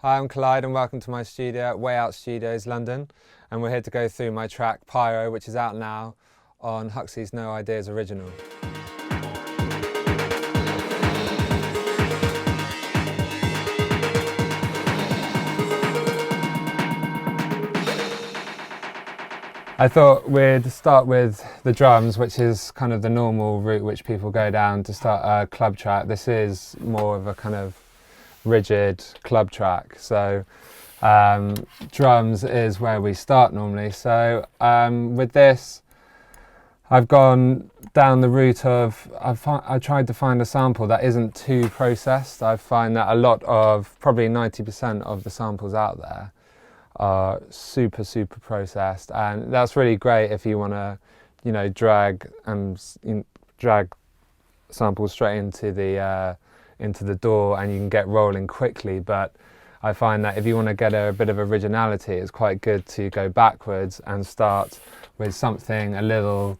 Hi, I'm Kalyde and welcome to my studio at Way Out Studios, London. And we're here to go through my track Pyro, which is out now on Huxley's No Ideas original. I thought we'd start with the drums, which is kind of the normal route which people go down to start a club track. This is more of a kind of rigid club track. So drums is where we start normally. So with this, I've gone down the route of, I tried to find a sample that isn't too processed. I find that a lot of, probably 90% of the samples out there are super processed, and that's really great if you want to, drag samples straight into the DAW and you can get rolling quickly. But I find that if you want to get a bit of originality, it's quite good to go backwards and start with something a little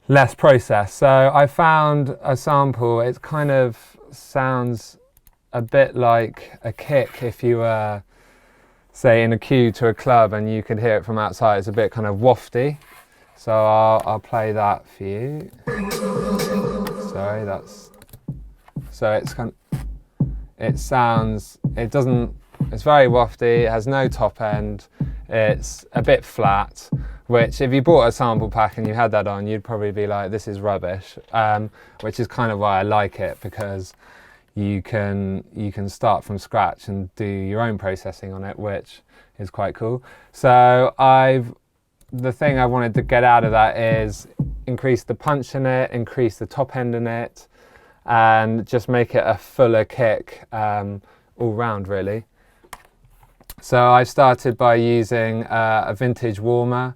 less processed. So I found a sample. It kind of sounds a bit like a kick if you were, say, in a queue to a club and you could hear it from outside. It's a bit kind of wafty. So I'll play that for you. Sorry, so it's it's very wafty, it has no top end, it's a bit flat, which if you bought a sample pack and you had that on, you'd probably be like, this is rubbish, which is kind of why I like it, because you can start from scratch and do your own processing on it, which is quite cool. So the thing I wanted to get out of that is increase the punch in it, increase the top end in it, and just make it a fuller kick all round, really. So I started by using a vintage warmer.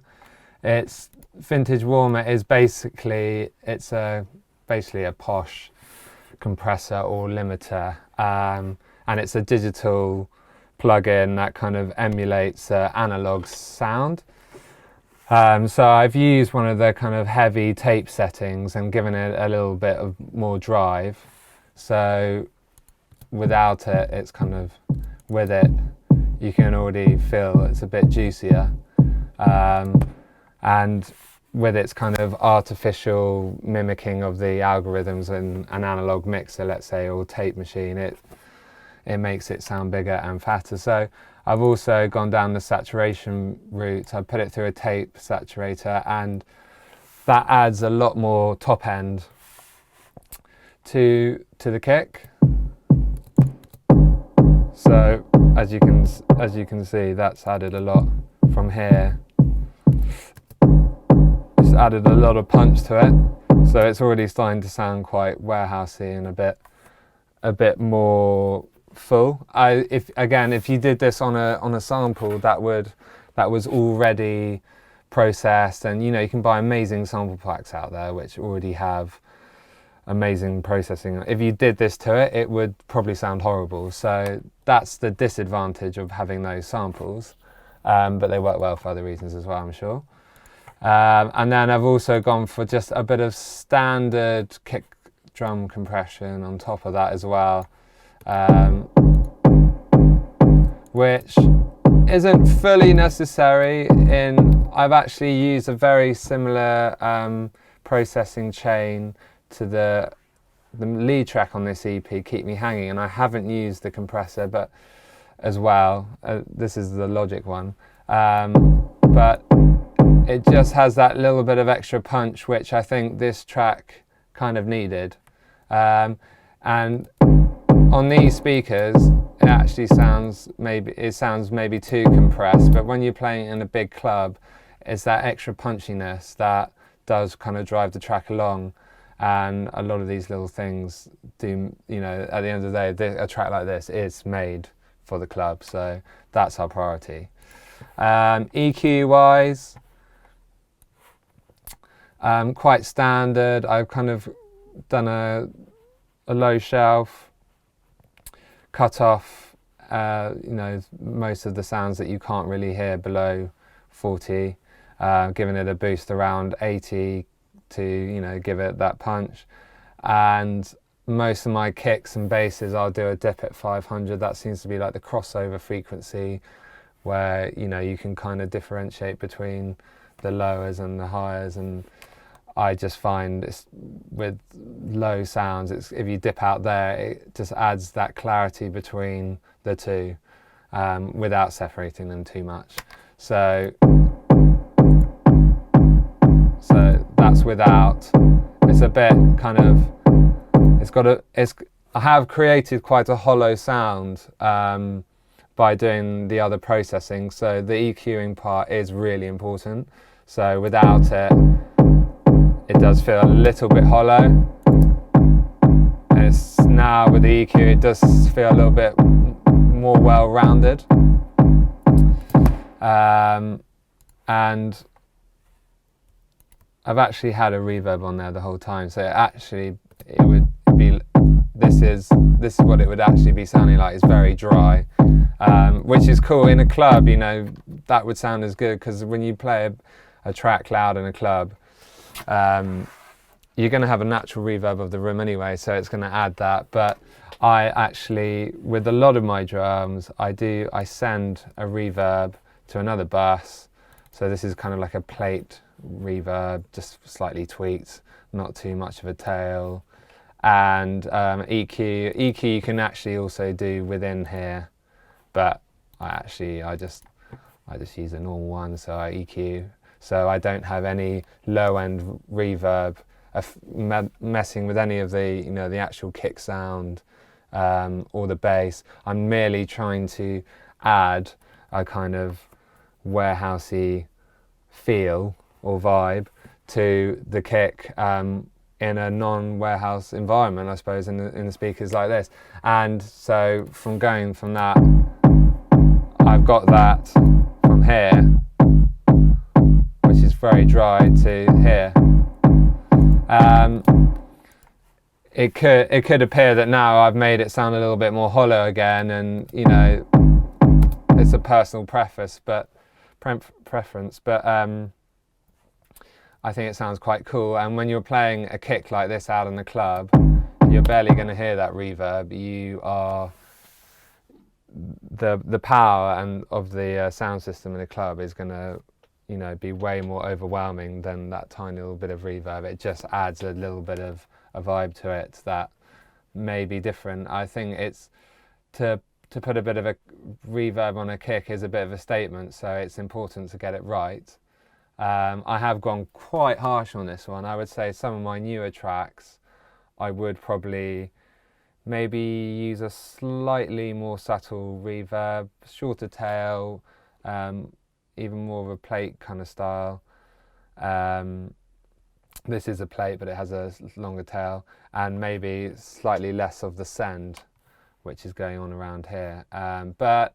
Vintage warmer is basically a posh compressor or limiter, and it's a digital plug-in that kind of emulates analog sound. So I've used one of the kind of heavy tape settings and given it a little bit of more drive. So without it, it's kind of, with it, you can already feel it's a bit juicier. And with its kind of artificial mimicking of the algorithms in an analog mixer, let's say, or tape machine, it makes it sound bigger and fatter. So I've also gone down the saturation route. I put it through a tape saturator, and that adds a lot more top end to the kick. So as you can see, that's added a lot from here. It's added a lot of punch to it. So it's already starting to sound quite warehousey and a bit more full. If you did this on a sample that was already processed, and you can buy amazing sample packs out there which already have amazing processing. If you did this to it, it would probably sound horrible. So that's the disadvantage of having those samples, but they work well for other reasons as well, I'm sure. And then I've also gone for just a bit of standard kick drum compression on top of that as well, which isn't fully necessary. I've actually used a very similar processing chain to the lead track on this EP, Keep Me Hanging, and I haven't used the compressor but as well. This is the Logic one, but it just has that little bit of extra punch which I think this track kind of needed. And on these speakers, it actually sounds maybe too compressed, but when you're playing in a big club, it's that extra punchiness that does kind of drive the track along. And a lot of these little things do, at the end of the day, a track like this is made for the club, so that's our priority. EQ wise, quite standard. I've kind of done a low shelf, cut off most of the sounds that you can't really hear below 40, giving it a boost around 80 to give it that punch, and most of my kicks and basses, I'll do a dip at 500. That seems to be like the crossover frequency where, you know, you can kind of differentiate between the lowers and the highers. And I just find it's, with low sounds, if you dip out there, it just adds that clarity between the two without separating them too much. So that's without. It's a bit kind of, I have created quite a hollow sound by doing the other processing. So the EQing part is really important. So without it, it does feel a little bit hollow. And it's now with the EQ, it does feel a little bit more well-rounded. And I've actually had a reverb on there the whole time, so it would be, this is what it would actually be sounding like. It's very dry, which is cool. In a club, you know, that would sound as good, because when you play a track loud in a club, you're going to have a natural reverb of the room anyway, so it's going to add that. But I actually, with a lot of my drums, I send a reverb to another bus. So this is kind of like a plate reverb, just slightly tweaked, not too much of a tail. And EQ you can actually also do within here, but I just use a normal one, so I EQ, so I don't have any low end reverb messing with any of the, you know, the actual kick sound or the bass. I'm merely trying to add a kind of warehousey feel or vibe to the kick in a non-warehouse environment, I suppose, in the speakers like this. And so from going from that, I've got that from here, which is very dry, to here. It could appear that now I've made it sound a little bit more hollow again, and, you know, it's a personal preference, but I think it sounds quite cool. And when you're playing a kick like this out in the club, you're barely going to hear that reverb. You are, the power and of the sound system in the club is going to, you know, be way more overwhelming than that tiny little bit of reverb. It just adds a little bit of a vibe to it that may be different. I think it's to put a bit of a reverb on a kick is a bit of a statement, so it's important to get it right. I have gone quite harsh on this one. I would say some of my newer tracks, I would probably maybe use a slightly more subtle reverb, shorter tail, even more of a plate kind of style. This is a plate, but it has a longer tail, and maybe slightly less of the send, which is going on around here. But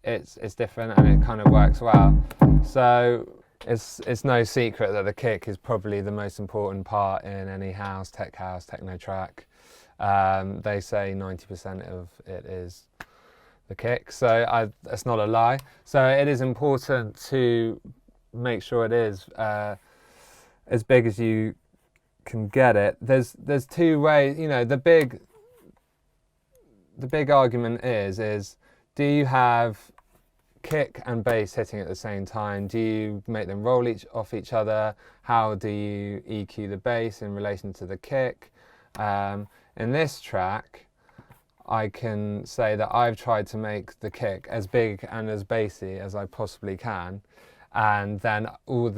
it's different, and it kind of works well. So it's no secret that the kick is probably the most important part in any house, techno track. They say 90% of it is the kick, so that's not a lie. So it is important to make sure it is as big as you can get it. There's two ways, you know, the big argument is do you have kick and bass hitting at the same time? Do you make them roll off each other? How do you EQ the bass in relation to the kick? In this track, I can say that I've tried to make the kick as big and as bassy as I possibly can, and then all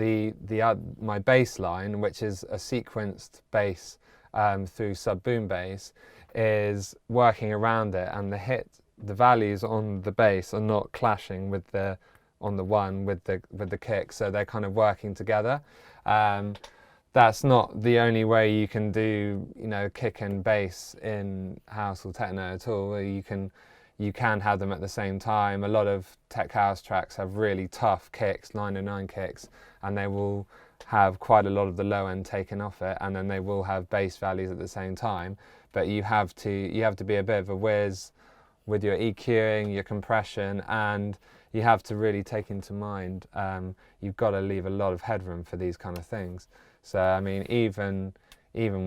my bass line, which is a sequenced bass through sub boom bass, is working around it, and the values on the bass are not clashing with the kick, so they're kind of working together. That's not the only way you can do, you know, kick and bass in house or techno at all. You can have them at the same time. A lot of tech house tracks have really tough kicks, 909 kicks, and they will have quite a lot of the low end taken off it, and then they will have bass values at the same time. But you have to be a bit of a whiz with your EQing, your compression, and you have to really take into mind you've got to leave a lot of headroom for these kind of things. So I mean, even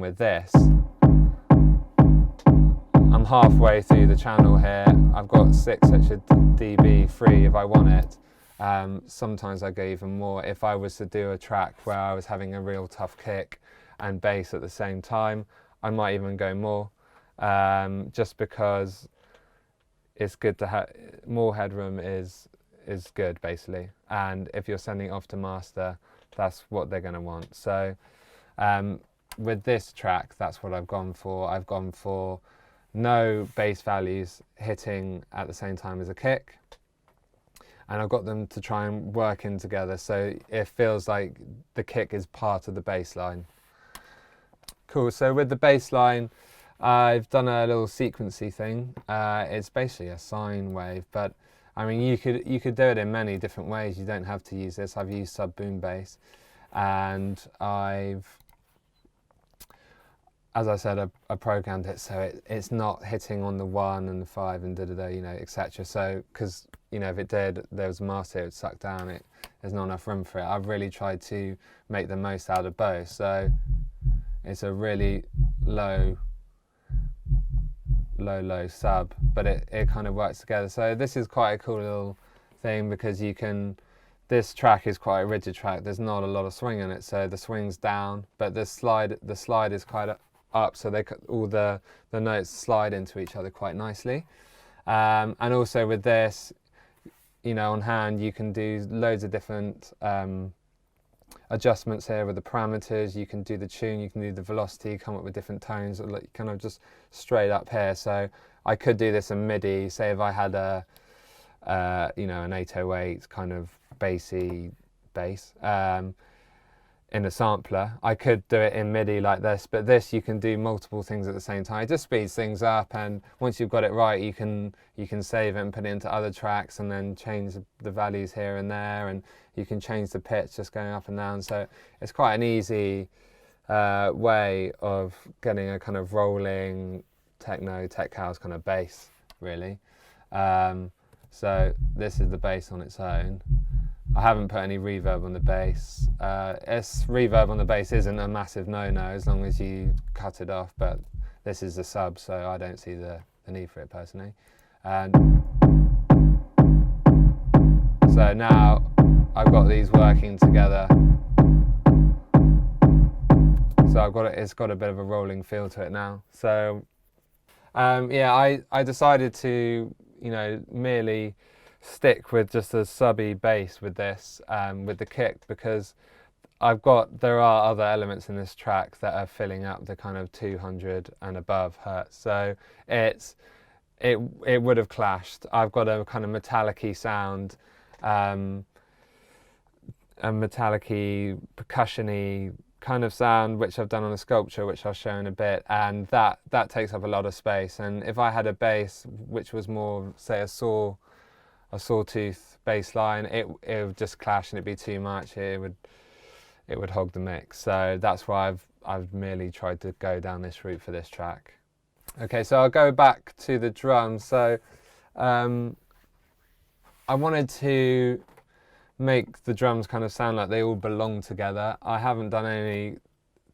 with this, I'm halfway through the channel here. I've got 6 extra dB free if I want it. Sometimes I go even more. If I was to do a track where I was having a real tough kick and bass at the same time, I might even go more, just because it's good to have more headroom is good basically. And if you're sending it off to master, that's what they're going to want. So with this track, that's what I've gone for. I've gone for no bass values hitting at the same time as a kick, and I've got them to try and work in together so it feels like the kick is part of the bass line. Cool, so with the bass line, I've done a little sequency thing. It's basically a sine wave, but I mean you could do it in many different ways. You don't have to use this. I've used sub boom bass, and as I said, I programmed it so it's not hitting on the 1 and the 5 and da-da-da, you know, etc. So, because, you know, if it did, there was a master, it would suck down. There's not enough room for it. I've really tried to make the most out of both. So it's a really low sub, but it kind of works together. So this is quite a cool little thing because this track is quite a rigid track. There's not a lot of swing in it, so the swing's down, but the slide is quite up, so all the notes slide into each other quite nicely. And also with this, you know, on hand you can do loads of different adjustments here with the parameters. You can do the tune, you can do the velocity, come up with different tones, like kind of just straight up here. So I could do this in MIDI. Say if I had you know, an 808 kind of bassy bass in a sampler, I could do it in MIDI like this, but this you can do multiple things at the same time. It just speeds things up, and once you've got it right, you can save it and put it into other tracks and then change the values here and there, and you can change the pitch just going up and down. So it's quite an easy way of getting a kind of rolling techno, tech house kind of bass, really. So this is the bass on its own. I haven't put any reverb on the bass. Reverb on the bass isn't a massive no-no as long as you cut it off, but this is the sub, so I don't see the need for it personally. And so now I've got these working together. So it's got a bit of a rolling feel to it now. So yeah, I decided to, you know, merely stick with just a subby bass with this, with the kick, because there are other elements in this track that are filling up the kind of 200 and above hertz. So it would have clashed. I've got a kind of metallic-y sound, a metallic-y, percussion-y kind of sound, which I've done on the sculpture, which I'll show in a bit, and that takes up a lot of space. And if I had a bass which was more, say, a sawtooth bass line, it would just clash and it'd be too much. It would hog the mix. So that's why I've merely tried to go down this route for this track. Okay, so I'll go back to the drums. So I wanted to make the drums kind of sound like they all belong together. I haven't done any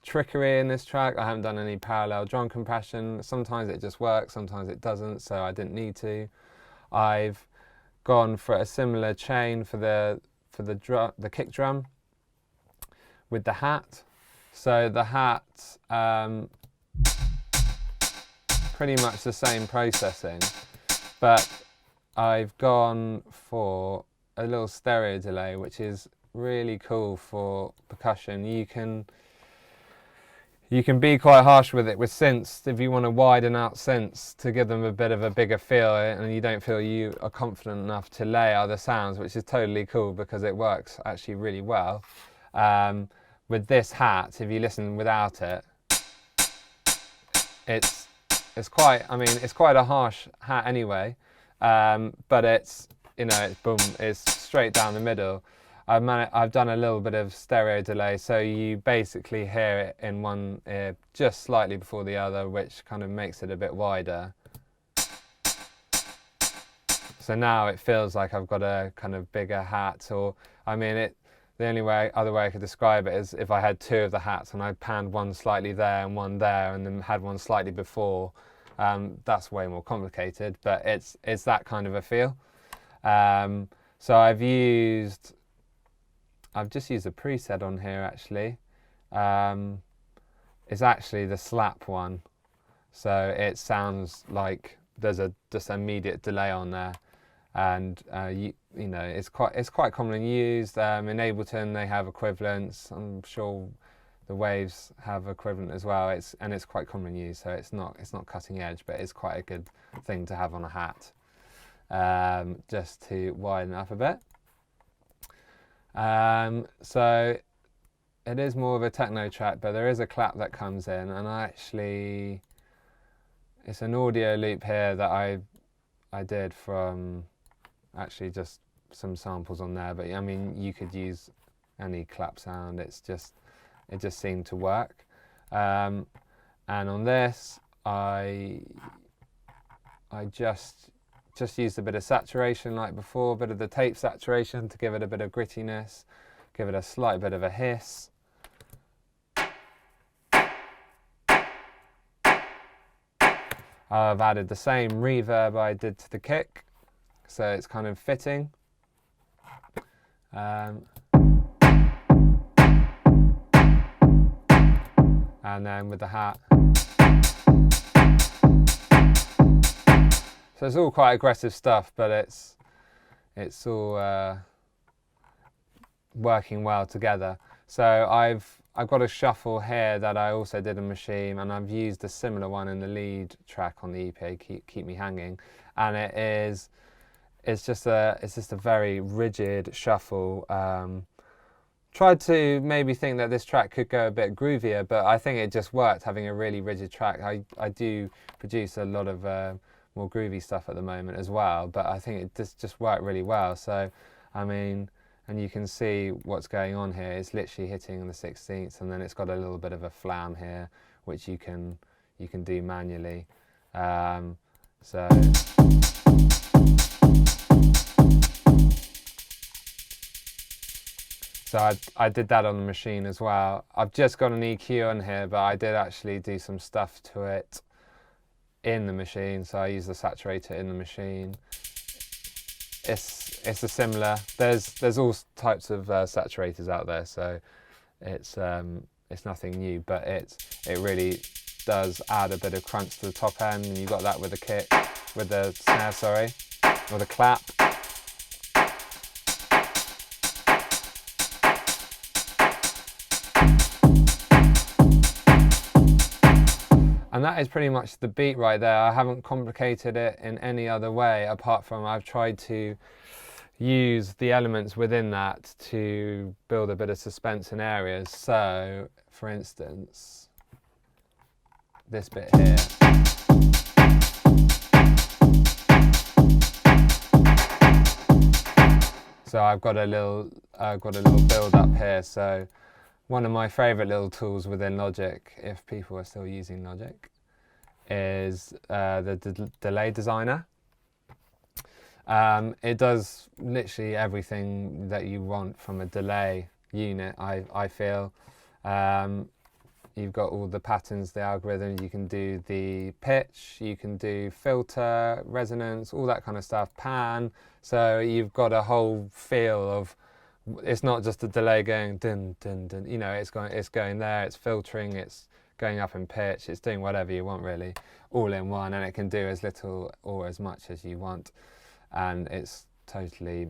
trickery in this track. I haven't done any parallel drum compression. Sometimes it just works, sometimes it doesn't, so I didn't need to. I've gone for a similar chain for the kick drum with the hat. So the hat, pretty much the same processing, but I've gone for a little stereo delay, which is really cool for percussion. You can be quite harsh with it with synths if you want to widen out synths to give them a bit of a bigger feel, and you don't feel you are confident enough to lay other sounds, which is totally cool because it works actually really well. With this hat, if you listen without it, it's quite a harsh hat anyway, but it's, you know, it's boom, it's straight down the middle. I've done a little bit of stereo delay, so you basically hear it in one ear just slightly before the other, which kind of makes it a bit wider. So now it feels like I've got a kind of bigger hat, or the only other way I could describe it is if I had two of the hats and I panned one slightly there and one there, and then had one slightly before, That's way more complicated, but it's that kind of a feel. So I've just used a preset on here actually. It's actually the slap one, so it sounds like there's just immediate delay on there, and you know it's quite commonly used. In Ableton they have equivalents. I'm sure the Waves have equivalent as well. It's quite commonly used, so it's not cutting edge, but it's quite a good thing to have on a hat, just to widen up a bit. So it is more of a techno track, but there is a clap that comes in, and it's an audio loop here that I did from actually just some samples on there. But I mean, you could use any clap sound. It just seemed to work. And on this, I just used a bit of saturation like before, a bit of the tape saturation to give it a bit of grittiness, give it a slight bit of a hiss. I've added the same reverb I did to the kick, so it's kind of fitting. And then with the hat. So it's all quite aggressive stuff, but it's all working well together. So I've got a shuffle here that I also did in Machine, and I've used a similar one in the lead track on the EP, Keep Me Hanging, and it's just a very rigid shuffle. Tried to maybe think that this track could go a bit groovier, but I think it just worked having a really rigid track. I do produce a lot of more groovy stuff at the moment as well, but I think it just worked really well. So I mean, and you can see what's going on here. It's literally hitting the 16th, and then it's got a little bit of a flam here, which you can do manually. So I did that on the Machine as well. I've just got an EQ on here, but I did actually do some stuff to it in the Machine. So I use the saturator in the Machine. It's a similar. There's all types of saturators out there, so it's nothing new, but it really does add a bit of crunch to the top end, and you got that with the kick, with the snare, sorry, or the clap. And that is pretty much the beat right there. I haven't complicated it in any other way, apart from I've tried to use the elements within that to build a bit of suspense in areas. So, for instance, this bit here. So I've got a little build up here. So one of my favourite little tools within Logic, if people are still using Logic, is the delay designer. It does literally everything that you want from a delay unit, I feel. You've got all the patterns, the algorithms, you can do the pitch, you can do filter, resonance, all that kind of stuff, pan. So you've got a whole feel of, it's not just a delay going dun dun dun, you know, it's going there, it's filtering, it's going up in pitch, it's doing whatever you want really, all in one, and it can do as little or as much as you want, and it's totally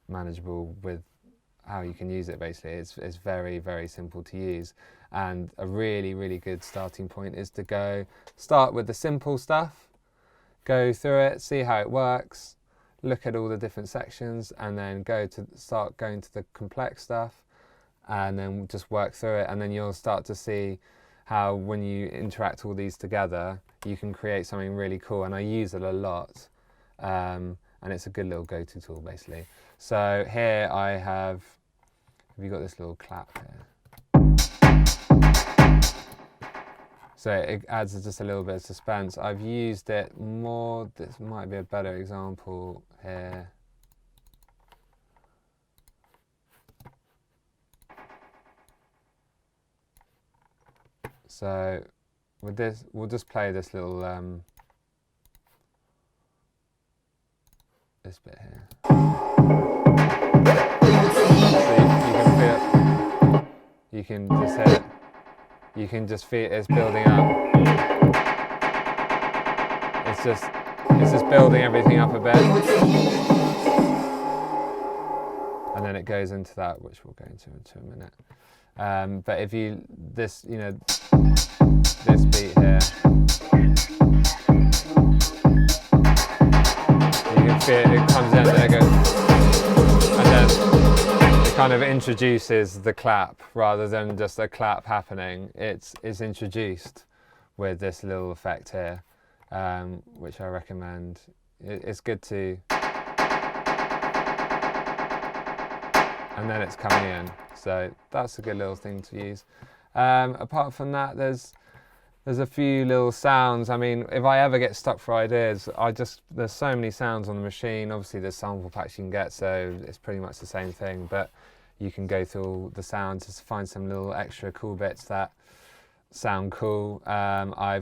manageable with how you can use it. Basically, it's very, very simple to use, and a really, really good starting point is to start with the simple stuff, go through it, see how it works, look at all the different sections, and then start going to the complex stuff, and then just work through it, and then you'll start to see how when you interact all these together, you can create something really cool. And I use it a lot, and it's a good little go-to tool basically. So here have you got this little clap here. So it adds just a little bit of suspense. I've used it more, this might be a better example here. So with this, we'll just play this little this bit here. So you can just hear it. You can just feel it's building up. It's just building everything up a bit, and then it goes into that, which we'll go into a minute. But if you this beat here, you can feel it comes in, then it goes, and then it kind of introduces the clap rather than just a clap happening. It's introduced with this little effect here, which I recommend. It's good to, and then it's coming in. So that's a good little thing to use. Apart from that, there's a few little sounds. I mean, if I ever get stuck for ideas, there's so many sounds on the machine. Obviously there's sample packs you can get, so it's pretty much the same thing, but you can go through all the sounds to find some little extra cool bits that sound cool. I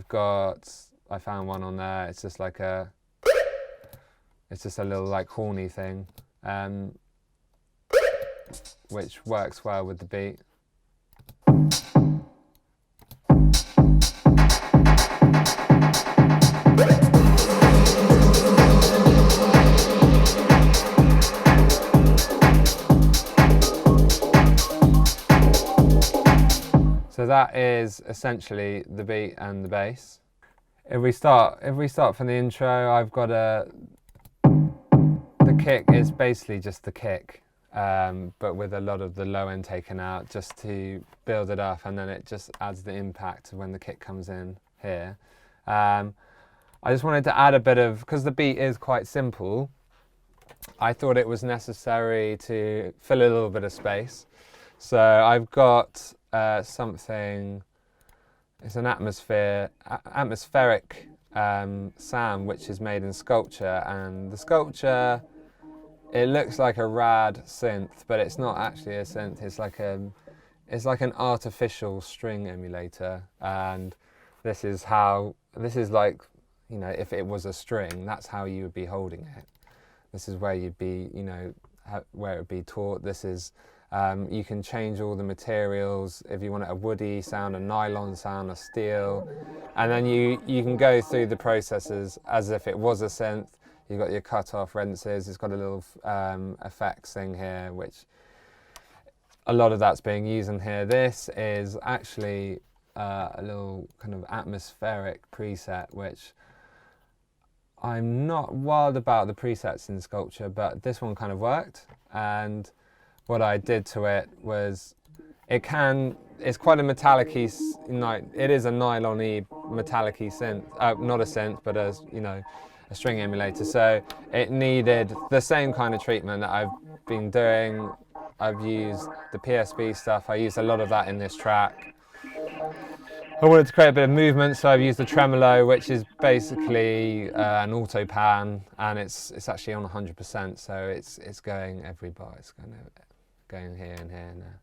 found one on there. It's just a little like horny thing, which works well with the beat. So that is essentially the beat and the bass. If we start from the intro, I've got the kick is basically just the kick, but with a lot of the low end taken out just to build it up, and then it just adds the impact when the kick comes in here. I just wanted to add a bit of, because the beat is quite simple, I thought it was necessary to fill a little bit of space. So I've got something, it's an atmospheric sound which is made in sculpture, and the sculpture, it looks like a rad synth, but it's not actually a synth. It's like an artificial string emulator, and this is like, you know, if it was a string, that's how you would be holding it. This is where you'd be, you know, where it would be taut. This is, you can change all the materials if you want a woody sound, a nylon sound, a steel, and then you can go through the processes as if it was a synth. You've got your cut-off renses. It's got a little effects thing here, which a lot of that's being used in here. This is actually a little kind of atmospheric preset, which I'm not wild about the presets in sculpture, but this one kind of worked. And what I did to it was, it's quite a metallic-y, it is a nylon-y metallic-y synth, not a synth, but a string emulator. So it needed the same kind of treatment that I've been doing. I've used the PSB stuff. I used a lot of that in this track. I wanted to create a bit of movement, so I've used the tremolo, which is basically an auto pan, and it's actually on 100%, so it's going every bar. It's going here and here and there.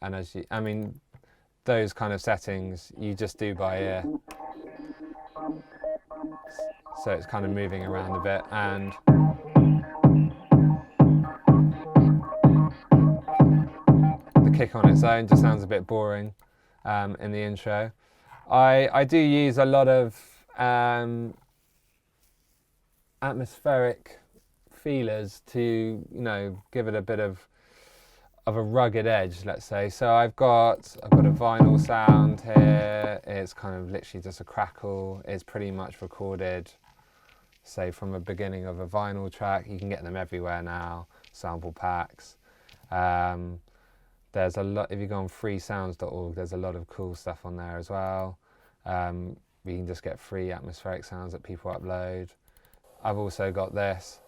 And those kind of settings you just do by ear. So it's kind of moving around a bit, and the kick on its own just sounds a bit boring. In the intro, I do use a lot of atmospheric feelers to, give it a bit of a rugged edge, let's say. So I've got a vinyl sound here. It's kind of literally just a crackle. It's pretty much recorded, say, from the beginning of a vinyl track. You can get them everywhere now, sample packs. There's a lot, if you go on freesounds.org, there's a lot of cool stuff on there as well. You can just get free atmospheric sounds that people upload. I've also got this.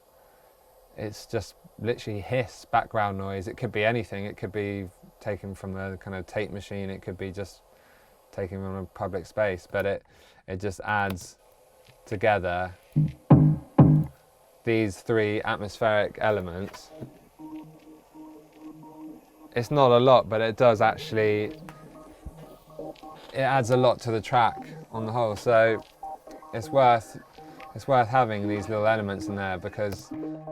It's just literally hiss, background noise. It could be anything. It could be taken from a kind of tape machine. It could be just taken from a public space. But it just adds together these three atmospheric elements. It's not a lot, but it does actually, it adds a lot to the track on the whole. So it's worth having these little elements in there because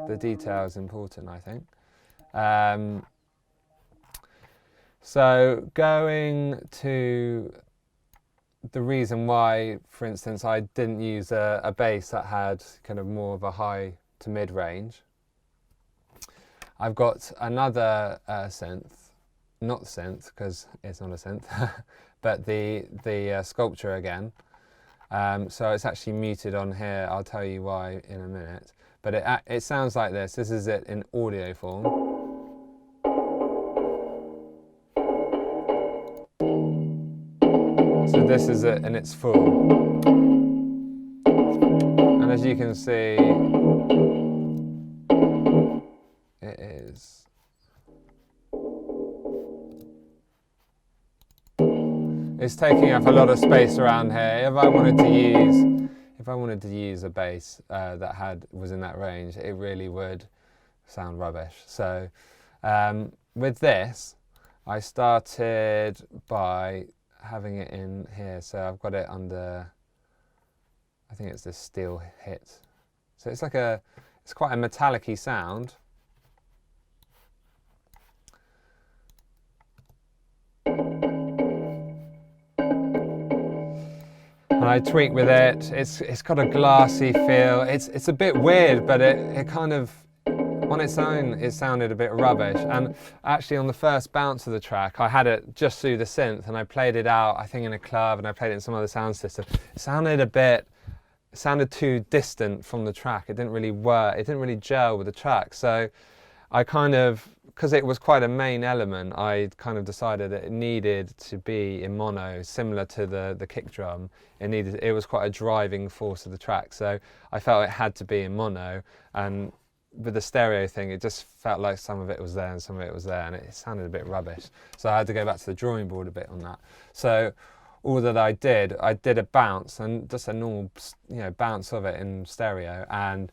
the detail is important, I think. So going to the reason why, for instance, I didn't use a bass that had kind of more of a high to mid range. I've got another synth, not synth because it's not a synth, but the sculpture again. So it's actually muted on here. I'll tell you why in a minute. But it sounds like this. This is it in audio form. So this is it in its full. And as you can see, it is. It's taking up a lot of space around here. If I wanted to use a bass that was in that range, it really would sound rubbish. So with this, I started by having it in here. So I've got it under, I think it's this steel hit. So it's like it's quite a metallic-y sound. And I tweak with it. It's got a glassy feel. It's a bit weird, but it kind of, on its own, it sounded a bit rubbish. And actually on the first bounce of the track, I had it just through the synth and I played it out, I think in a club, and I played it in some other sound system. It sounded too distant from the track. It didn't really work. It didn't really gel with the track. So I kind of, because it was quite a main element, I kind of decided that it needed to be in mono, similar to the kick drum. It was quite a driving force of the track. So I felt it had to be in mono, and with the stereo thing, it just felt like some of it was there and some of it was there, and it sounded a bit rubbish. So I had to go back to the drawing board a bit on that. So all that I did a bounce, and just a normal, bounce of it in stereo, and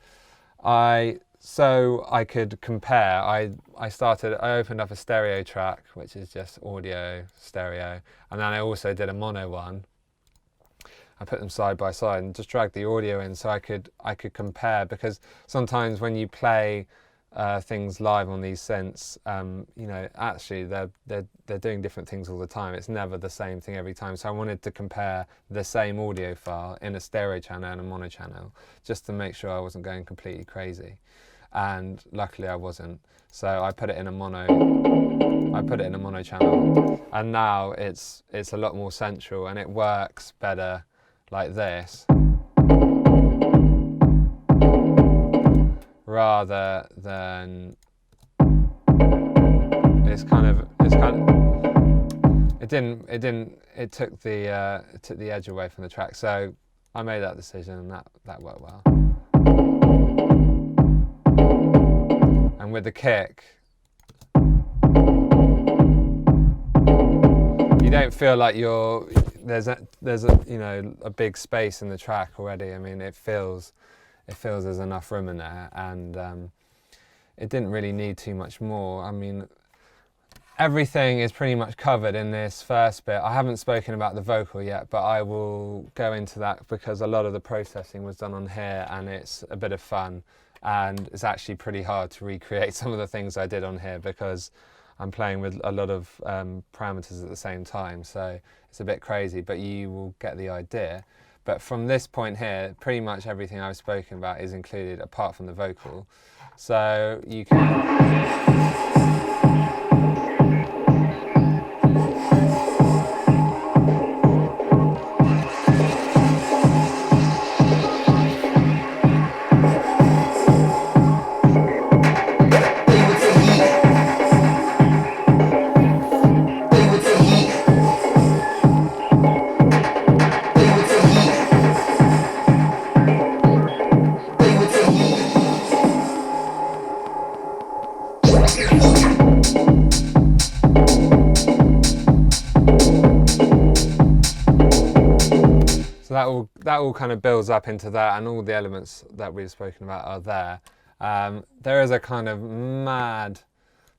so I could compare, I opened up a stereo track, which is just audio, stereo, and then I also did a mono one. I put them side by side and just dragged the audio in so I could compare, because sometimes when you play things live on these synths, actually they're doing different things all the time. It's never the same thing every time. So I wanted to compare the same audio file in a stereo channel and a mono channel, just to make sure I wasn't going completely crazy. And luckily I wasn't. So I put it in a mono channel, and now it's a lot more central and it works better like this, rather than it took the edge away from the track. So I made that decision, and that worked well. And with the kick, you don't feel like there's a big space in the track already. I mean, it feels there's enough room in there, and it didn't really need too much more. I mean, everything is pretty much covered in this first bit. I haven't spoken about the vocal yet, but I will go into that because a lot of the processing was done on here, and it's a bit of fun, and it's actually pretty hard to recreate some of the things I did on here because I'm playing with a lot of parameters at the same time, so it's a bit crazy, but you will get the idea. But from this point here, pretty much everything I've spoken about is included apart from the vocal. So you can... So that all kind of builds up into that, and all the elements that we've spoken about are there. There is a kind of mad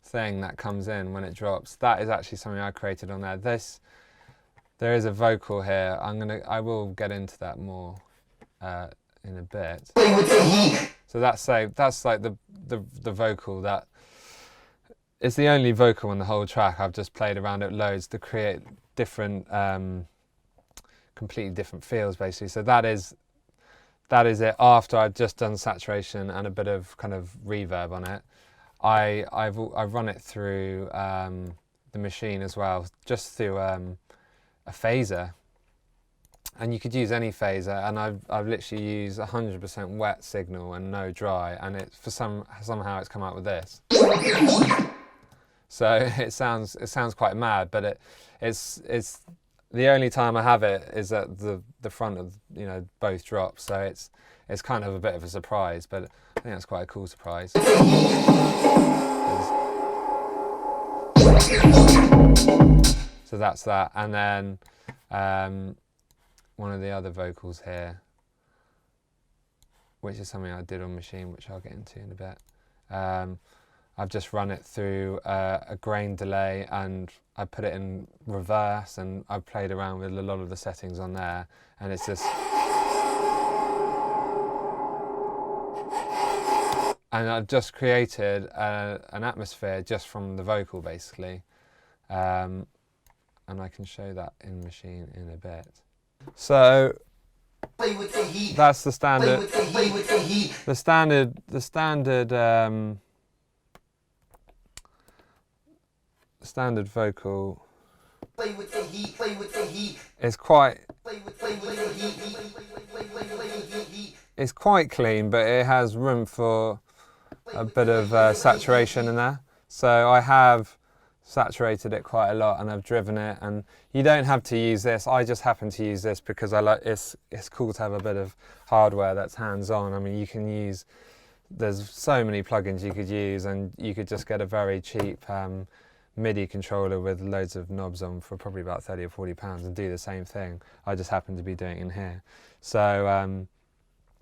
thing that comes in when it drops. That is actually something I created on there. This there is a vocal here. I will get into that more in a bit. So that's like the vocal that is the only vocal on the whole track. I've just played around it loads to create different, completely different feels basically. So that is it. After I've just done saturation and a bit of kind of reverb on it, I've run it through the machine as well, just through a phaser. And you could use any phaser, and I've literally used 100% wet signal and no dry, and it somehow it's come out with this. So it sounds quite mad, but it's the only time I have it is at the front of both drops. So it's kind of a bit of a surprise, but I think that's quite a cool surprise. So that's that, and then one of the other vocals here, which is something I did on machine, which I'll get into in a bit. I've just run it through a grain delay, and I put it in reverse, and I've played around with a lot of the settings on there, and it's just, and I've just created an atmosphere just from the vocal basically, and I can show that in machine in a bit. So that's the standard, standard vocal is quite clean, but it has room for a bit of saturation in there. So I have saturated it quite a lot, and I've driven it, and you don't have to use this. I just happen to use this because I like it's cool to have a bit of hardware that's hands-on. I mean, you can use, there's so many plugins you could use, and you could just get a very cheap MIDI controller with loads of knobs on for probably about 30 or 40 pounds and do the same thing. I just happen to be doing it in here. So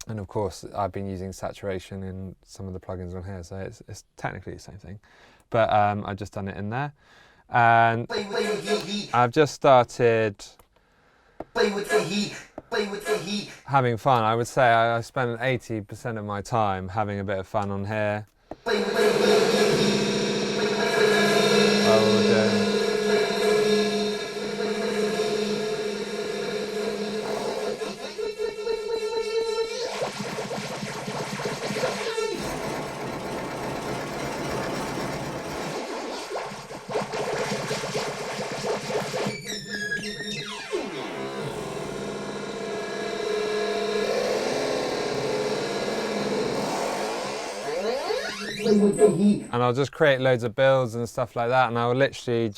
and of course I've been using saturation in some of the plugins on here, so it's technically the same thing, but I've just done it in there, and I've just started having fun. I would say I spend 80% of my time having a bit of fun on here. And I'll just create loads of builds and stuff like that, and I'll literally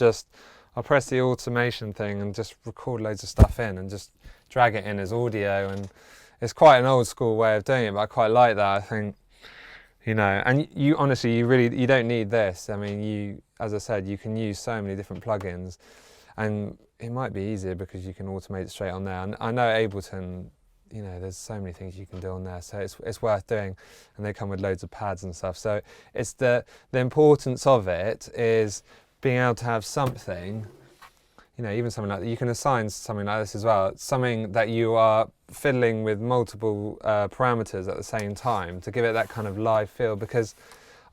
I'll press the automation thing and just record loads of stuff in and just drag it in as audio. And it's quite an old school way of doing it, but I quite like that. I think, and you honestly, you don't need this. I mean, as I said, you can use so many different plugins, and it might be easier because you can automate it straight on there. And I know Ableton, there's so many things you can do on there, so it's worth doing, and they come with loads of pads and stuff. So it's the importance of it is being able to have something, even something like that. You can assign something like this as well, something that you are fiddling with multiple parameters at the same time to give it that kind of live feel, because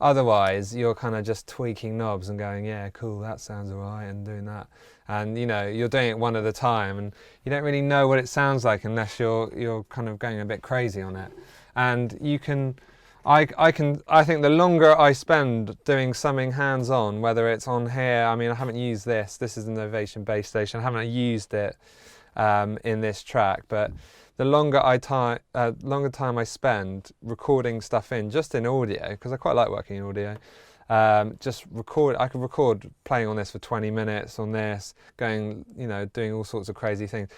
otherwise you're kind of just tweaking knobs and going, yeah, cool, that sounds alright, and doing that. And you're doing it one at a time, and you don't really know what it sounds like unless you're kind of going a bit crazy on it. And you can, I think the longer I spend doing something hands-on, whether it's on here, I mean, I haven't used this. This is an Ovation bass station. I haven't used it in this track, but the longer time I spend recording stuff in, just in audio, because I quite like working in audio. I could record playing on this for 20 minutes on this, going, doing all sorts of crazy things.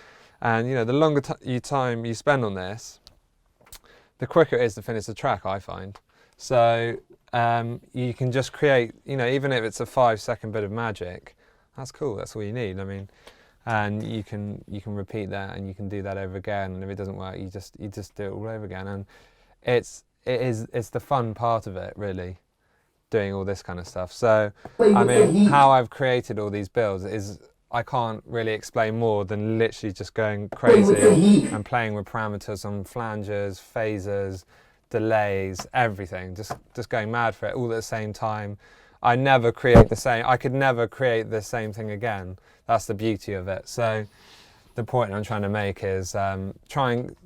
And, the longer time you spend on this, the quicker it is to finish the track, I find. So you can just create, even if it's a 5-second bit of magic, that's cool. That's all you need. I mean, and you can repeat that, and you can do that over again. And if it doesn't work, you just do it all over again. And it's the fun part of it, really, doing all this kind of stuff. So I mean, how I've created all these builds is I can't really explain more than literally just going crazy and playing with parameters on flanges, phasers, delays, everything, just going mad for it all at the same time. I could never create the same thing again. That's the beauty of it. So the point I'm trying to make is try and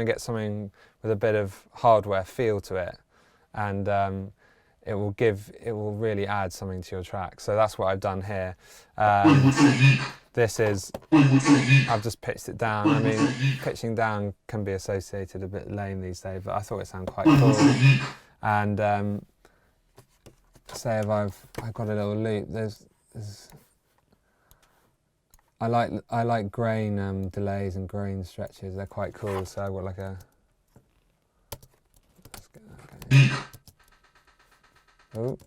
get something with a bit of hardware feel to it, and it will really add something to your track. So that's what I've done here. I've just pitched it down. I mean, pitching down can be associated a bit lame these days, but I thought it sounded quite cool. And say if I've got a little loop, I like grain delays and grain stretches. They're quite cool. So I've got like a. Let's get that going. Oh.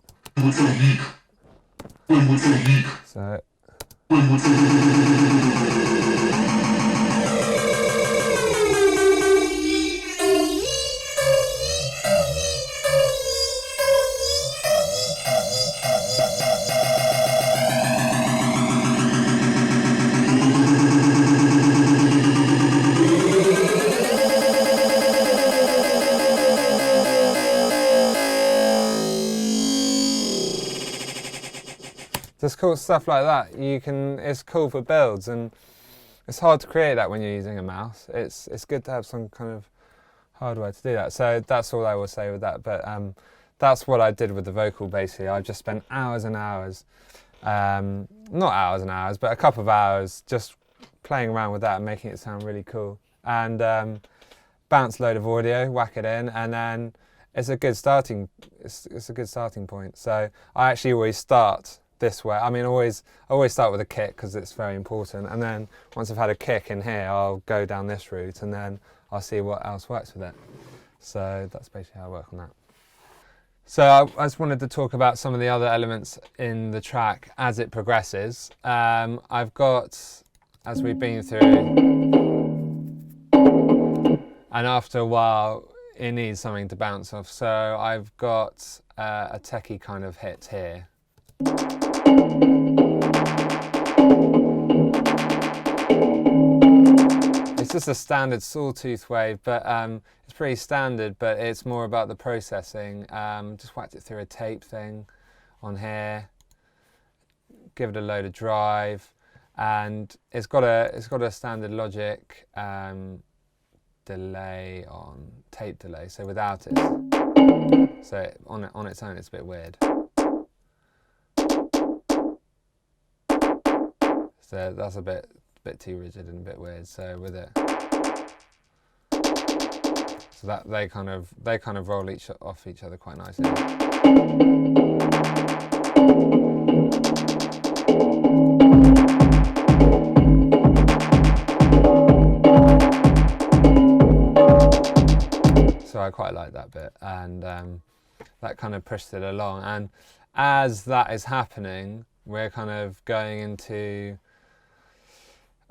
So. Just cool stuff like that. It's cool for builds, and it's hard to create that when you're using a mouse. It's good to have some kind of hardware to do that. So that's all I will say with that. But that's what I did with the vocal. Basically, I just spent hours and hours, not hours and hours, but a couple of hours just playing around with that and making it sound really cool. And bounce a load of audio, whack it in, and then it's a good starting. It's a good starting point. So I actually always start this way. I mean, I always start with a kick because it's very important, and then once I've had a kick in here, I'll go down this route, and then I'll see what else works with it. So that's basically how I work on that. So I just wanted to talk about some of the other elements in the track as it progresses. I've got, as we've been through, and after a while it needs something to bounce off. So I've got a techie kind of hit here. It's just a standard sawtooth wave, but it's pretty standard, but it's more about the processing. Just whacked it through a tape thing on here, give it a load of drive, and it's got a standard Logic delay on tape delay, so without it, so on its own it's a bit weird. So that's a bit too rigid and a bit weird. So with it, so that they kind of roll off each other quite nicely. So I quite like that bit, and that kind of pushed it along. And as that is happening, we're kind of going into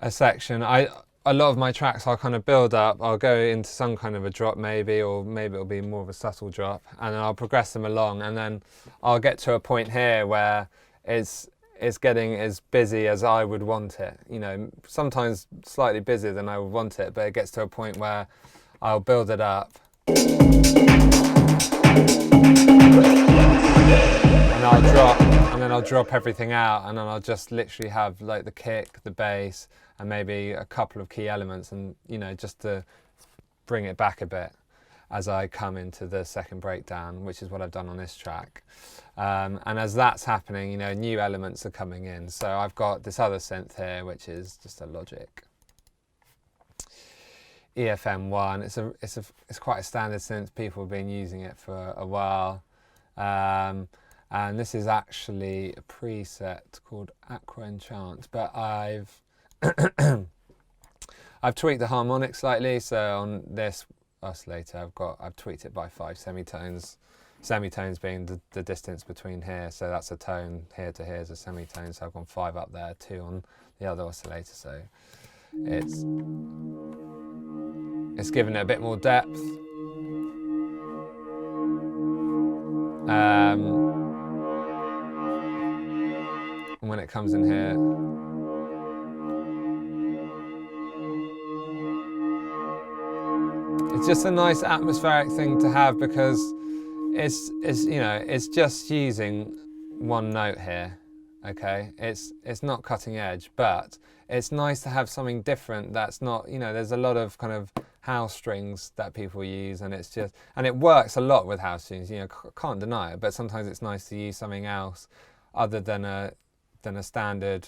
a section. A lot of my tracks I'll kind of build up, I'll go into some kind of a drop maybe, or maybe it'll be more of a subtle drop, and then I'll progress them along, and then I'll get to a point here where it's getting as busy as I would want it. You know, sometimes slightly busier than I would want it, but it gets to a point where I'll build it up. And I'll drop everything out, and then I'll just literally have like the kick, the bass, and maybe a couple of key elements, and just to bring it back a bit as I come into the second breakdown, which is what I've done on this track. And as that's happening, new elements are coming in. So I've got this other synth here, which is just a Logic EFM1. It's quite a standard synth. People have been using it for a while. And this is actually a preset called Aqua Enchant, but I've tweaked the harmonics slightly. So on this oscillator, I've tweaked it by 5 semitones. Semitones being the distance between here, so that's a tone. Here to here is a semitone, so I've gone 5 up there, 2 on the other oscillator. So it's given it a bit more depth. And when it comes in here, It's just a nice atmospheric thing to have because it's just using one note here. Okay, it's not cutting edge, but it's nice to have something different that's not, there's a lot of kind of house strings that people use, and it works a lot with house strings, can't deny it, but sometimes it's nice to use something else other than a standard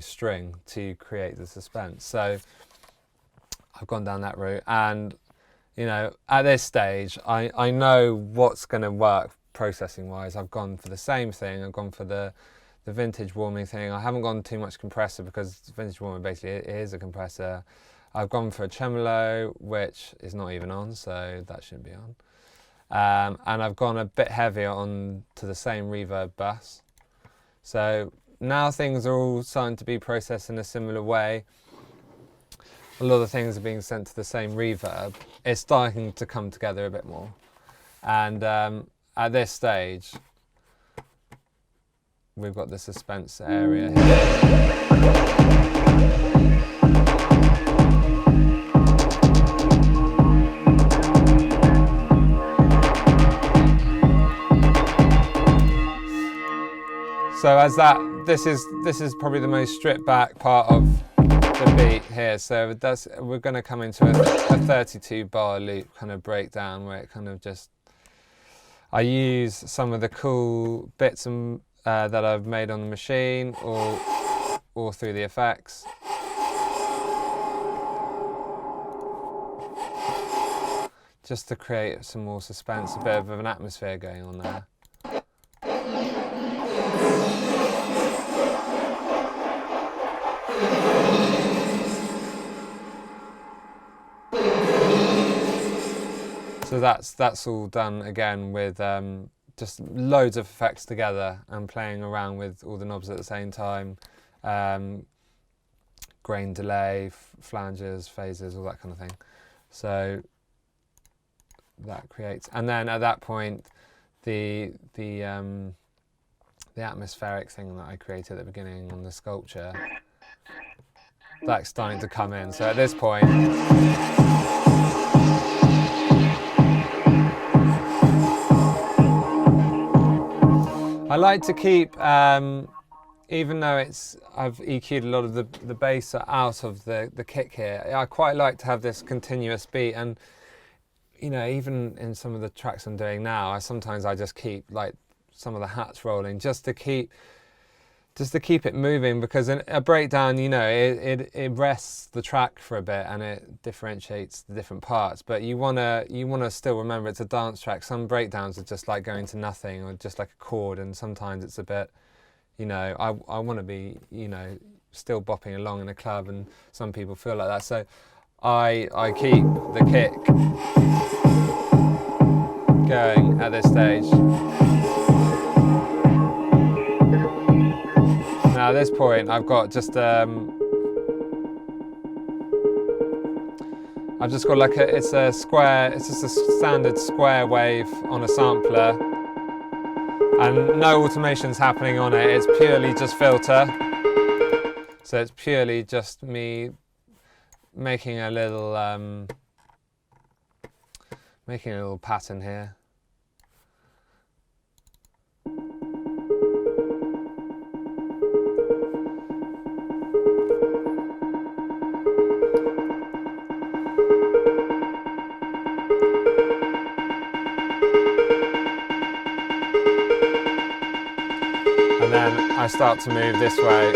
string to create the suspense. So I've gone down that route, and at this stage I know what's going to work processing wise. I've gone for the same thing. I've gone for the vintage warming thing. I haven't gone too much compressor because vintage warming basically is a compressor. I've gone for a tremolo, which is not even on, so that shouldn't be on. And I've gone a bit heavier on to the same reverb bus. So now things are all starting to be processed in a similar way. A lot of things are being sent to the same reverb. It's starting to come together a bit more. And at this stage, we've got the suspense area here. So this is probably the most stripped back part of the beat here. So we're going to come into a 32 bar loop kind of breakdown where it kind of just, I use some of the cool bits that I've made on the machine or through the effects. Just to create some more suspense, a bit of an atmosphere going on there. So that's all done again with just loads of effects together and playing around with all the knobs at the same time. Grain delay, flanges, phases, all that kind of thing. So that creates, and then at that point, the atmospheric thing that I created at the beginning on the sculpture, that's starting to come in. So at this point, I like to keep, even though I've EQ'd a lot of the bass out of the kick here, I quite like to have this continuous beat. And even in some of the tracks I'm doing now, sometimes I just keep like some of the hats rolling just to keep it moving, because in a breakdown, it rests the track for a bit and it differentiates the different parts. But you wanna still remember it's a dance track. Some breakdowns are just like going to nothing or just like a chord, and sometimes it's a bit, I want to be, still bopping along in a club, and some people feel like that. So I keep the kick going at this stage. Now at this point, I've got just I've just got like it's just a standard square wave on a sampler, and no automation's happening on it. It's purely just filter. So it's purely just me making a little pattern here. And then I start to move this way.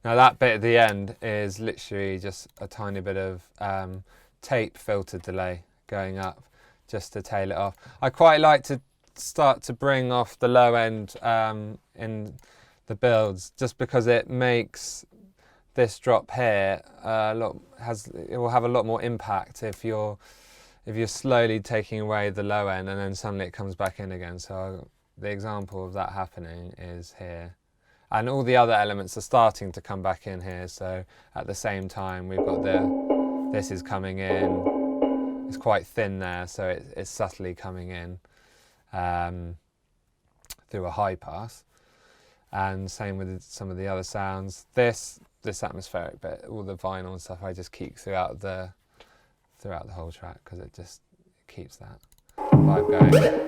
Now that bit at the end is literally just a tiny bit of tape filter delay going up just to tail it off. I quite like to start to bring off the low end in the builds, just because it makes this drop here it will have a lot more impact if you're slowly taking away the low end and then suddenly it comes back in again. So the example of that happening is here. And all the other elements are starting to come back in here. So at the same time, we've got this is coming in, it's quite thin there, so it's subtly coming in through a high pass. And same with some of the other sounds. This atmospheric bit, all the vinyl and stuff, I just keep throughout the whole track because it keeps that vibe going.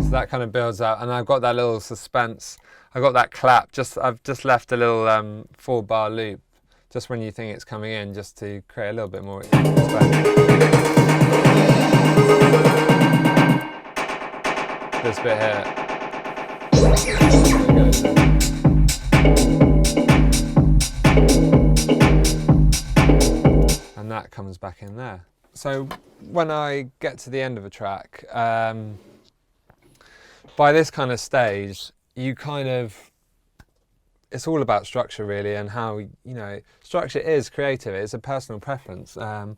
That kind of builds out, and I've got that little suspense. I've got that clap. I've just left a little 4-bar loop, just when you think it's coming in, just to create a little bit more suspense. This bit here. And that comes back in there. So when I get to the end of a track, by this kind of stage, it's all about structure really, and how, structure is creative, it's a personal preference. And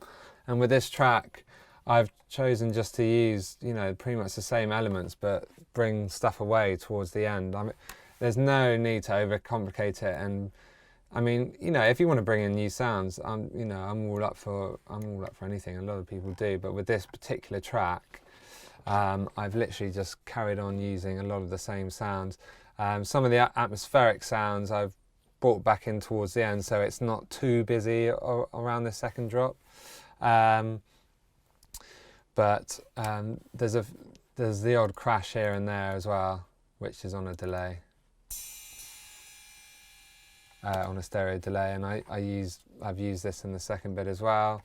with this track, I've chosen just to use, pretty much the same elements, but bring stuff away towards the end. There's no need to overcomplicate it. And I mean, if you want to bring in new sounds, I'm all up for anything. A lot of people do, but with this particular track, I've literally just carried on using a lot of the same sounds. Some of the atmospheric sounds I've brought back in towards the end, so it's not too busy around the second drop. But there's the odd crash here and there as well, which is on a delay, on a stereo delay, and I've used this in the second bit as well.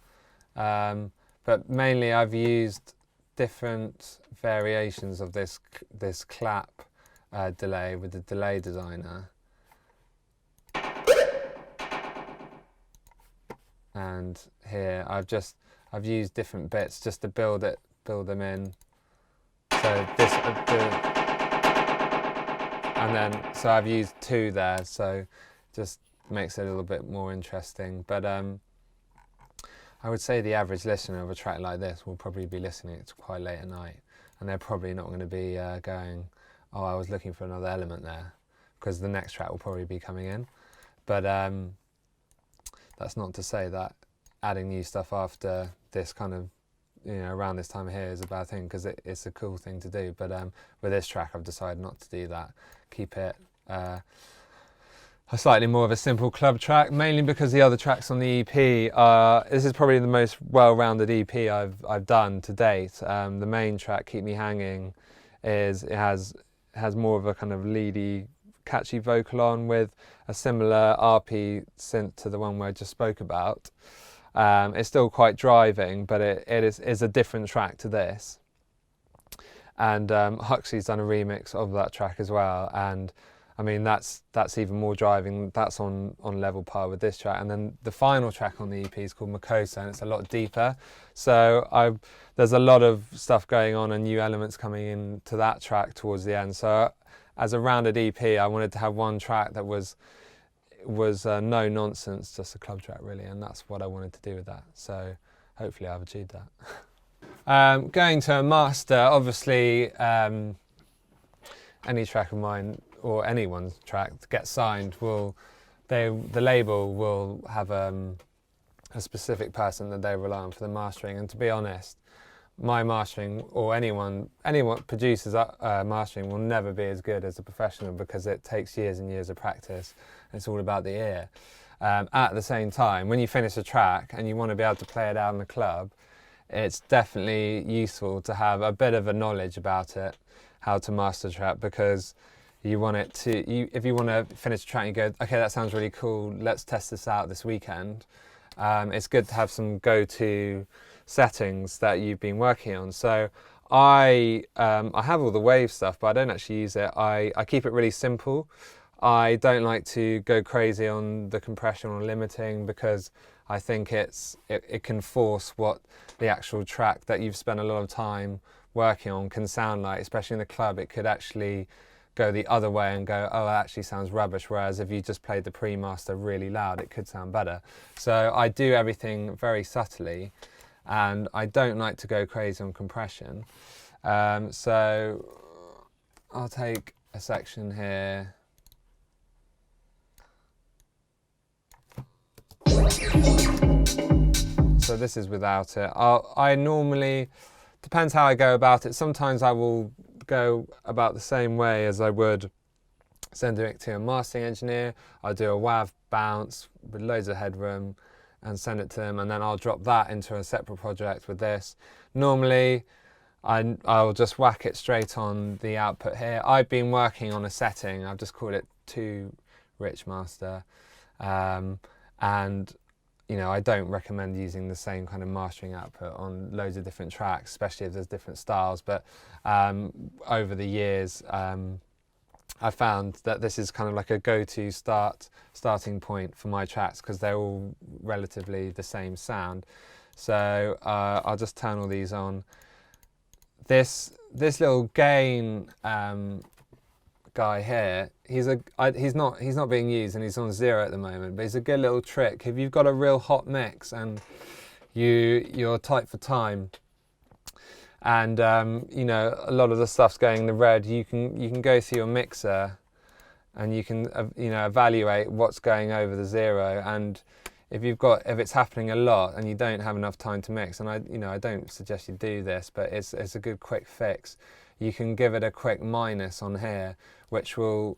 But mainly I've used different variations of this clap delay with the delay designer, and here I've used different bits just to build them in. So this and then I've used 2 there, so just makes it a little bit more interesting. But I would say the average listener of a track like this will probably be listening to quite late at night, and they're probably not going to be going, oh, I was looking for another element there, because the next track will probably be coming in. But that's not to say that adding new stuff after this kind of, around this time of year is a bad thing, because it's a cool thing to do. But with this track, I've decided not to do that. Keep it a slightly more of a simple club track, mainly because the other tracks on the EP this is probably the most well-rounded EP I've done to date. The main track, Keep Me Hanging, it has more of a kind of leady, catchy vocal on, with a similar RP synth to the one where I just spoke about. It's still quite driving, but it is a different track to this. And Huxley's done a remix of that track as well, and I mean, that's even more driving. That's on level par with this track. And then the final track on the EP is called Makosa, and it's a lot deeper. So there's a lot of stuff going on and new elements coming into that track towards the end. So as a rounded EP, I wanted to have one track that was no nonsense, just a club track really, and that's what I wanted to do with that. So hopefully I've achieved that. Going to a master, obviously, any track of mine, or anyone's track to get signed, the label will have a specific person that they rely on for the mastering. And to be honest, my mastering, or anyone produces mastering, will never be as good as a professional, because it takes years and years of practice. It's all about the ear. At the same time, when you finish a track and you want to be able to play it out in the club, it's definitely useful to have a bit of a knowledge about it, how to master a track, because you want it to, if you want to finish a track and you go, okay, that sounds really cool, let's test this out this weekend. It's good to have some go-to settings that you've been working on. So I have all the wave stuff, but I don't actually use it. I keep it really simple. I don't like to go crazy on the compression or limiting, because I think it can force what the actual track that you've spent a lot of time working on can sound like, especially in the club. It could actually go the other way and go, oh, that actually sounds rubbish, whereas if you just played the pre-master really loud, it could sound better. So I do everything very subtly, and I don't like to go crazy on compression. So I'll take a section here. So this is without it. I normally, depends how I go about it. Sometimes I will go about the same way as I would sending it to a mastering engineer. I'll do a WAV bounce with loads of headroom and send it to them, and then I'll drop that into a separate project with this. Normally, I'll just whack it straight on the output here. I've been working on a setting, I've just called it 2 Rich Master, and you know, I don't recommend using the same kind of mastering output on loads of different tracks, especially if there's different styles. But over the years, I found that this is kind of like a go-to starting point for my tracks, because they're all relatively the same sound. So I'll just turn all these on. This little gain guy here, he's not being used, and he's on 0 at the moment, but he's a good little trick. If you've got a real hot mix and you're tight for time, and you know, a lot of the stuff's going in the red, you can go through your mixer and you can you know, evaluate what's going over the 0. And if it's happening a lot and you don't have enough time to mix, and I don't suggest you do this, but it's a good quick fix. You can give it a quick minus on here, which will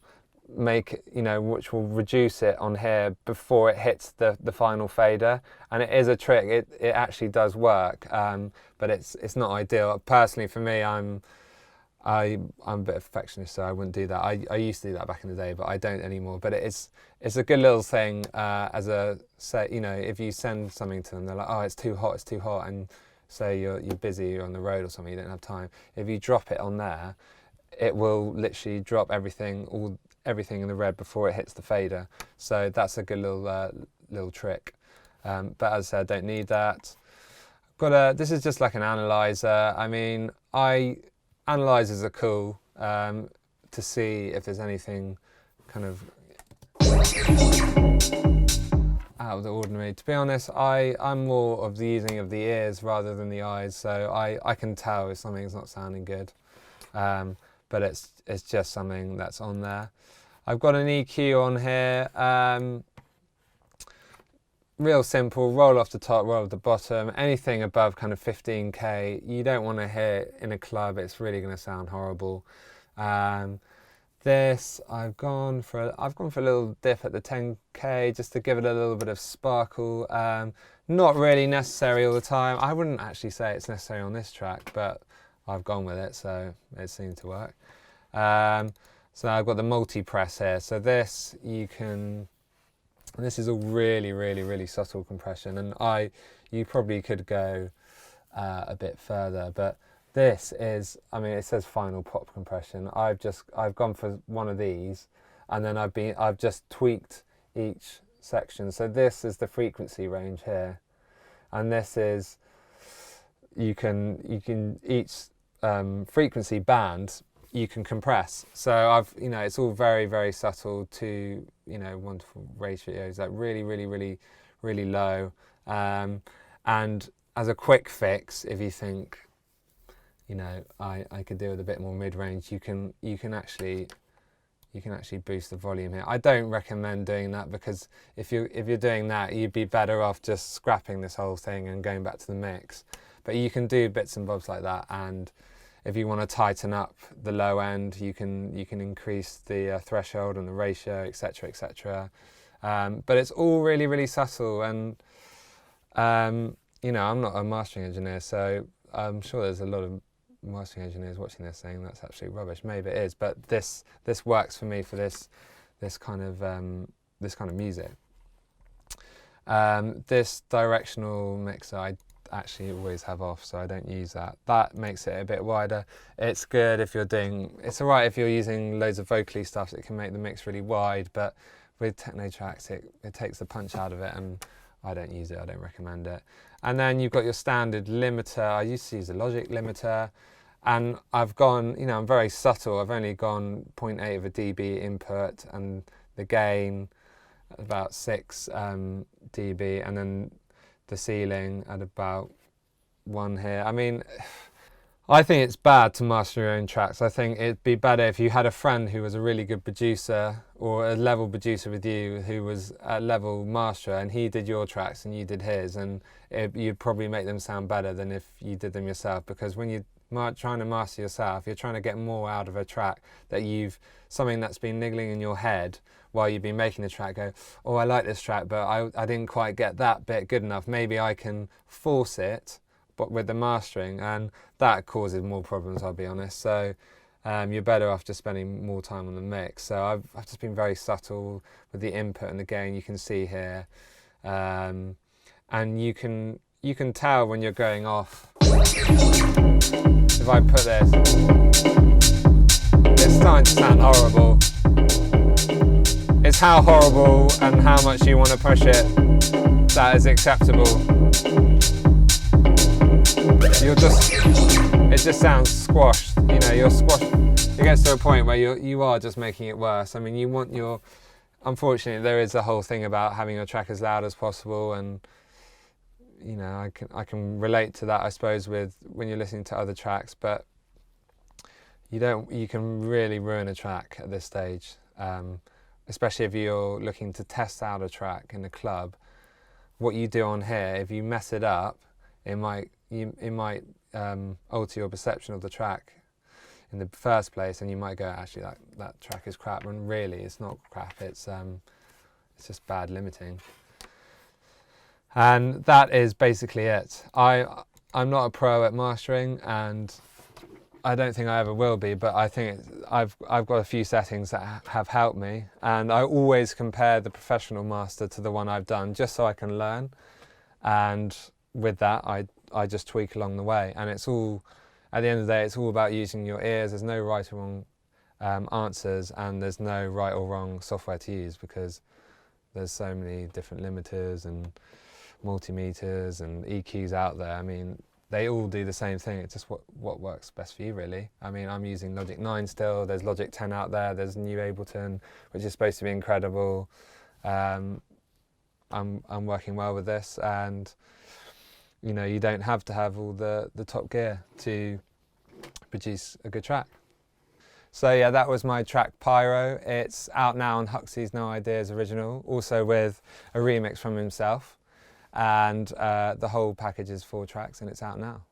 which will reduce it on here before it hits the final fader. And it is a trick. It actually does work, but it's not ideal. Personally, for me, I'm a bit perfectionist, so I wouldn't do that. I used to do that back in the day, but I don't anymore. But it's a good little thing as a say. You know, if you send something to them, they're like, oh, it's too hot, and say you're busy, you're on the road or something, you don't have time. If you drop it on there, it will literally drop everything in the red before it hits the fader. So that's a good little trick. But as I said, I don't need that. This is just like an analyzer. I mean, analyzers are cool to see if there's anything kind of out of the ordinary. To be honest, I'm more of the using of the ears rather than the eyes, so I can tell if something's not sounding good. But it's just something that's on there. I've got an EQ on here. Real simple, roll off the top, roll off the bottom. Anything above kind of 15k, you don't want to hear in a club. It's really going to sound horrible. This, I've gone for a little dip at the 10k just to give it a little bit of sparkle. Not really necessary all the time. I wouldn't actually say it's necessary on this track, but I've gone with it, so it seemed to work. So I've got the multi-press here. So this, this is all really, really, really subtle compression, and you probably could go a bit further, but this is, I mean, it says final pop compression. I've gone for one of these, and then I've just tweaked each section. So this is the frequency range here, and this is, you can each frequency band you can compress. So it's all very, very subtle to, wonderful ratios, like really, really, really, really low. And as a quick fix, if you think, I could do with a bit more mid-range, you can actually boost the volume here. I don't recommend doing that, because if you're doing that, you'd be better off just scrapping this whole thing and going back to the mix. But you can do bits and bobs like that, and if you want to tighten up the low end, you can increase the threshold and the ratio, etc., etc. But it's all really, really subtle, and I'm not a mastering engineer, so I'm sure there's a lot of mastering engineers watching this saying that's absolutely rubbish. Maybe it is, but this works for me for this kind of music. This directional mixer, I actually always have off, so I don't use that. That makes it a bit wider. It's good if you're doing, it's alright if you're using loads of vocally stuff, so it can make the mix really wide, but with techno tracks it takes the punch out of it, and I don't use it, I don't recommend it. And then you've got your standard limiter. I used to use a Logic limiter, and I've gone, you know, I'm very subtle. I've only gone 0.8 of a dB input, and the gain about 6 dB, and then the ceiling at about 1 here. I mean, I think it's bad to master your own tracks. I think it'd be better if you had a friend who was a really good producer, or a level producer with you who was a level masterer, and he did your tracks and you did his, and you'd probably make them sound better than if you did them yourself. Because when you're trying to master yourself, you're trying to get more out of a track that something that's been niggling in your head while you've been making the track. Go, oh, I like this track, but I didn't quite get that bit good enough. Maybe I can force it, but with the mastering, and that causes more problems, I'll be honest. So you're better off just spending more time on the mix. So I've just been very subtle with the input and the gain, you can see here, and you can tell when you're going off. If I put this, it's starting to sound horrible. It's how horrible and how much you want to push it that is acceptable. It just sounds squashed, you know, you're squashed. It gets to a point where you are just making it worse. I mean, you want unfortunately there is a whole thing about having your track as loud as possible, and you know, I can relate to that, I suppose, with when you're listening to other tracks, but you can really ruin a track at this stage, especially if you're looking to test out a track in a club. What you do on here, if you mess it up, it might alter your perception of the track in the first place, and you might go, actually that track is crap, when really it's not crap, it's just bad limiting. And that is basically it. I'm not a pro at mastering, and I don't think I ever will be, but I think I've got a few settings that have helped me, and I always compare the professional master to the one I've done just so I can learn, and with that I just tweak along the way. And it's all, at the end of the day, it's all about using your ears. There's no right or wrong answers, and there's no right or wrong software to use, because there's so many different limiters and multimeters and EQs out there. I mean, they all do the same thing. It's just what works best for you, really. I mean, I'm using Logic 9 still. There's Logic 10 out there. There's new Ableton, which is supposed to be incredible. I'm working well with this, and you know, you don't have to have all the top gear to produce a good track. So yeah, that was my track Pyro. It's out now on Huxley's No Ideas original, also with a remix from himself. And the whole package is 4 tracks, and it's out now.